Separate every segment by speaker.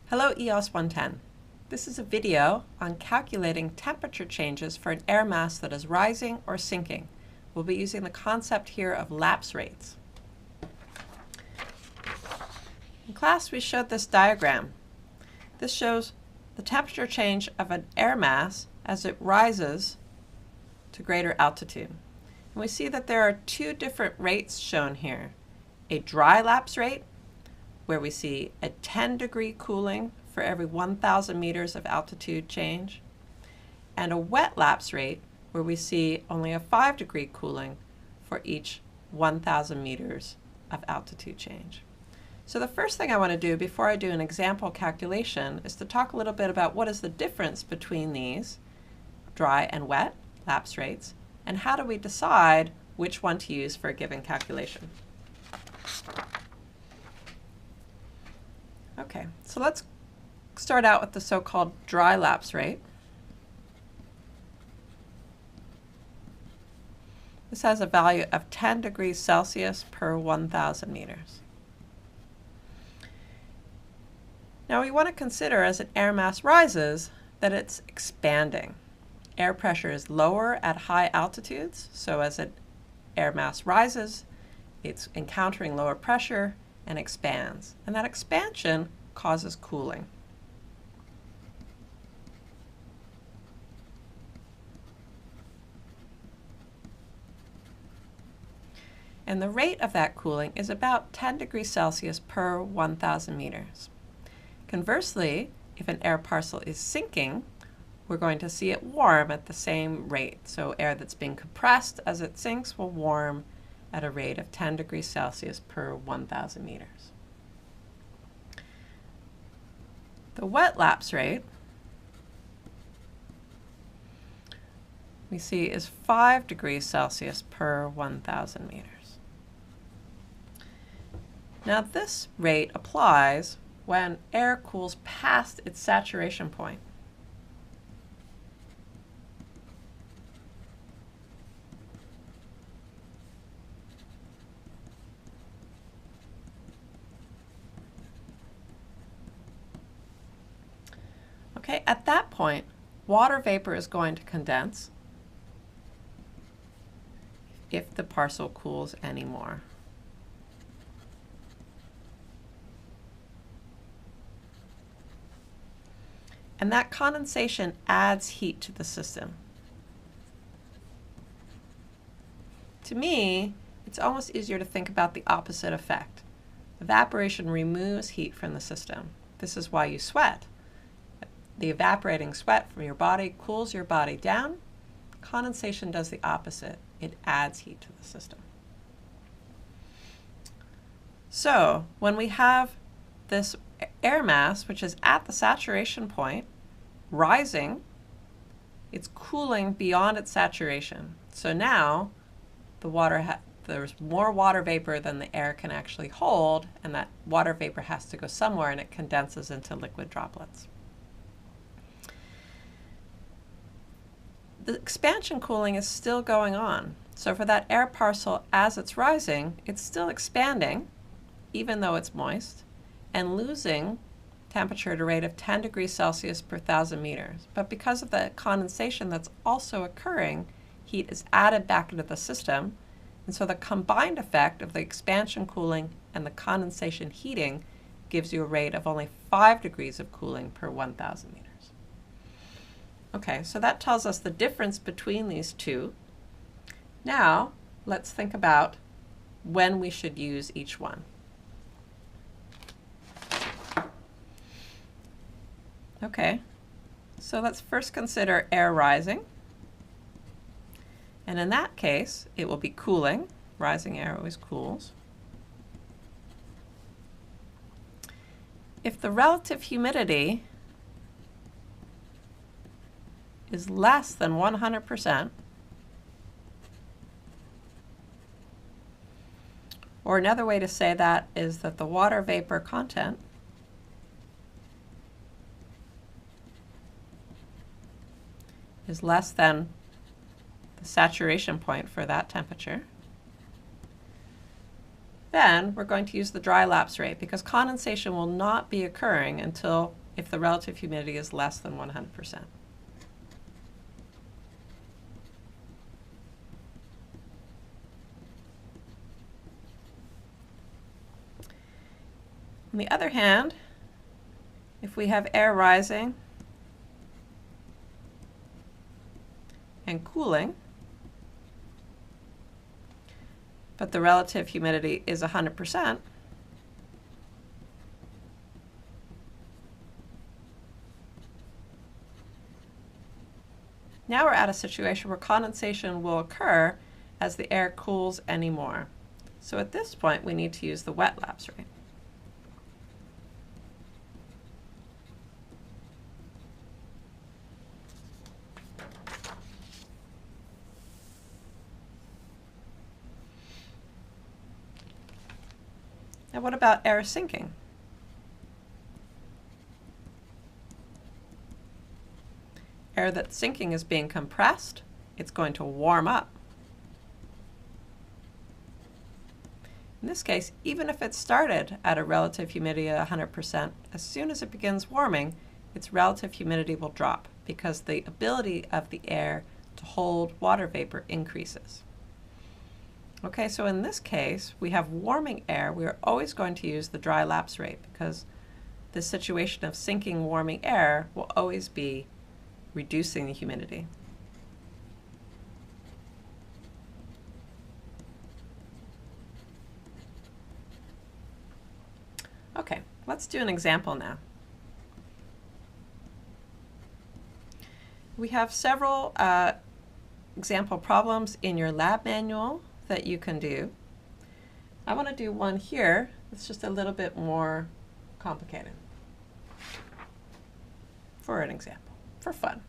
Speaker 1: Hello EOS110. This is a video on calculating temperature changes for an air mass that is rising or sinking. We'll be using the concept here of lapse rates. In class we showed this diagram. This shows the temperature change of an air mass as it rises to greater altitude. And we see that there are two different rates shown here. A dry lapse rate, where we see a 10-degree cooling for every 1,000 meters of altitude change, and a wet lapse rate, where we see only a 5-degree cooling for each 1,000 meters of altitude change. So the first thing I want to do before I do an example calculation is to talk a little bit about what is the difference between these dry and wet lapse rates, and how do we decide which one to use for a given calculation. Okay, so let's start out with the so-called dry lapse rate. This has a value of 10 degrees Celsius per 1,000 meters. Now we want to consider, as an air mass rises, that it's expanding. Air pressure is lower at high altitudes, so as an air mass rises, it's encountering lower pressure and expands. And that expansion causes cooling. And the rate of that cooling is about 10 degrees Celsius per 1,000 meters. Conversely, if an air parcel is sinking, we're going to see it warm at the same rate. So air that's being compressed as it sinks will warm at a rate of 10 degrees Celsius per 1,000 meters. The wet lapse rate we see is 5 degrees Celsius per 1,000 meters. Now this rate applies when air cools past its saturation point. Okay, at that point, water vapor is going to condense if the parcel cools anymore. And that condensation adds heat to the system. To me, it's almost easier to think about the opposite effect. Evaporation removes heat from the system. This is why you sweat. The evaporating sweat from your body cools your body down. Condensation does the opposite. It adds heat to the system. So when we have this air mass, which is at the saturation point, rising, it's cooling beyond its saturation. So now there's more water vapor than the air can actually hold, and that water vapor has to go somewhere, and it condenses into liquid droplets. The expansion cooling is still going on. So for that air parcel, as it's rising, it's still expanding, even though it's moist, and losing temperature at a rate of 10 degrees Celsius per 1,000 meters. But because of the condensation that's also occurring, heat is added back into the system, and so the combined effect of the expansion cooling and the condensation heating gives you a rate of only 5 degrees of cooling per 1,000 meters. Okay, so that tells us the difference between these two. Now, let's think about when we should use each one. Okay, so let's first consider air rising. And in that case, it will be cooling. Rising air always cools. If the relative humidity is less than 100%, or another way to say that is that the water vapor content is less than the saturation point for that temperature, Then we're going to use the dry lapse rate because condensation will not be occurring until if the relative humidity is less than 100%. On the other hand, if we have air rising and cooling, but the relative humidity is 100%, now we're at a situation where condensation will occur as the air cools anymore. So at this point, we need to use the wet lapse rate. Now what about air sinking? Air that's sinking is being compressed. It's going to warm up. In this case, even if it started at a relative humidity of 100%, as soon as it begins warming, its relative humidity will drop because the ability of the air to hold water vapor increases. Okay, so in this case, we have warming air. We are always going to use the dry lapse rate because this situation of sinking warming air will always be reducing the humidity. Okay, let's do an example now. We have several example problems in your lab manual that you can do. I want to do one here that's just a little bit more complicated for an example, for fun.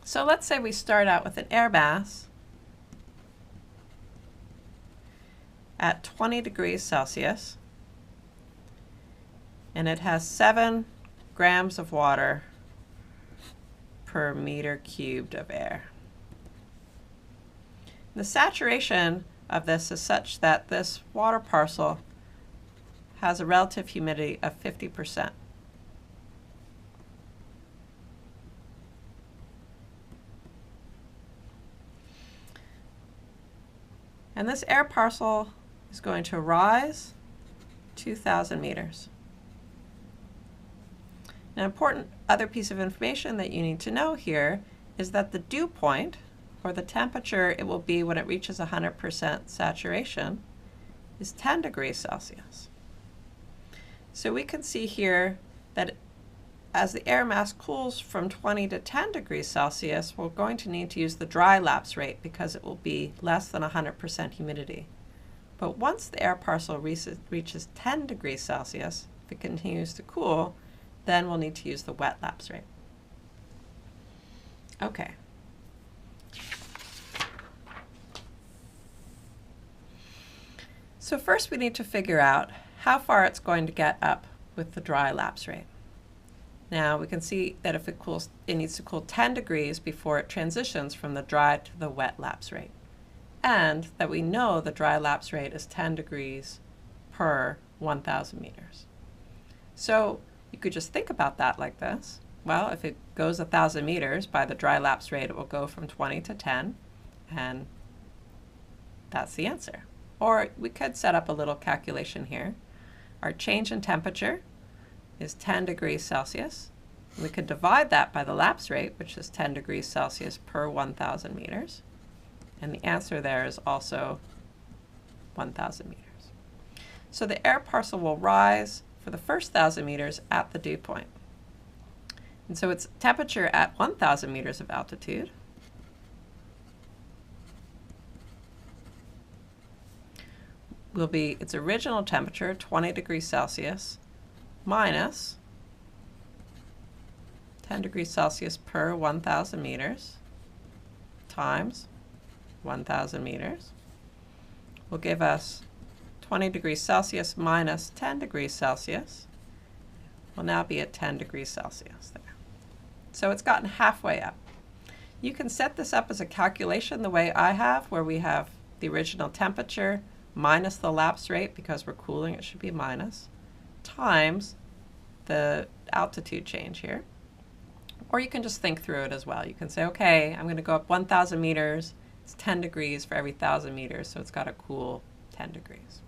Speaker 1: So let's say we start out with an air mass at 20 degrees Celsius, and it has 7 grams of water per meter cubed of air. The saturation of this is such that this water parcel has a relative humidity of 50%. And this air parcel is going to rise 2,000 meters. An important other piece of information that you need to know here is that the dew point, or the temperature it will be when it reaches 100% saturation, is 10 degrees Celsius. So we can see here that as the air mass cools from 20 to 10 degrees Celsius, we're going to need to use the dry lapse rate because it will be less than 100% humidity. But once the air parcel reaches 10 degrees Celsius, if it continues to cool, then we'll need to use the wet lapse rate. Okay. So first we need to figure out how far it's going to get up with the dry lapse rate. Now we can see that if it cools, it needs to cool 10 degrees before it transitions from the dry to the wet lapse rate. And that we know the dry lapse rate is 10 degrees per 1,000 meters. So you could just think about that like this. Well, if it goes 1,000 meters by the dry lapse rate, it will go from 20 to 10, and that's the answer. Or we could set up a little calculation here. Our change in temperature is 10 degrees Celsius. We could divide that by the lapse rate, which is 10 degrees Celsius per 1,000 meters. And the answer there is also 1,000 meters. So the air parcel will rise for the first 1,000 meters at the dew point. And so its temperature at 1,000 meters of altitude will be its original temperature, 20 degrees Celsius, minus 10 degrees Celsius per 1,000 meters times 1,000 meters will give us 20 degrees Celsius minus 10 degrees Celsius will now be at 10 degrees Celsius there. So it's gotten halfway up. You can set this up as a calculation the way I have, where we have the original temperature minus the lapse rate, because we're cooling, it should be minus, times the altitude change here. Or you can just think through it as well. You can say, okay, I'm going to go up 1,000 meters. It's 10 degrees for every 1,000 meters, so it's got to cool 10 degrees.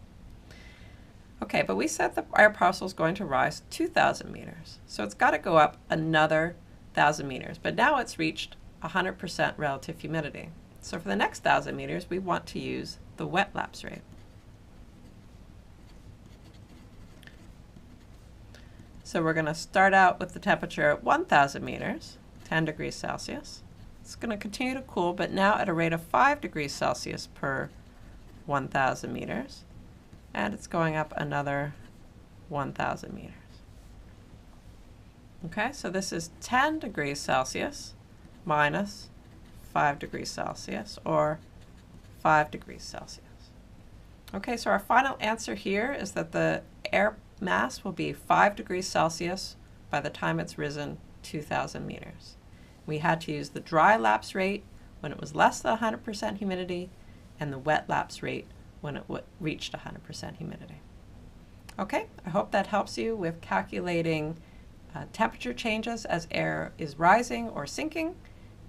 Speaker 1: Okay, but we said the air parcel is going to rise 2,000 meters. So it's got to go up another 1,000 meters. But now it's reached 100% relative humidity. So for the next 1,000 meters, we want to use the wet lapse rate. So we're going to start out with the temperature at 1,000 meters, 10 degrees Celsius. It's going to continue to cool, but now at a rate of 5 degrees Celsius per 1,000 meters. And it's going up another 1,000 meters. Okay, so this is 10 degrees Celsius minus 5 degrees Celsius, or 5 degrees Celsius. Okay, so our final answer here is that the air mass will be 5 degrees Celsius by the time it's risen 2,000 meters. We had to use the dry lapse rate when it was less than 100% humidity, and the wet lapse rate when it reached 100% humidity. Okay, I hope that helps you with calculating temperature changes as air is rising or sinking,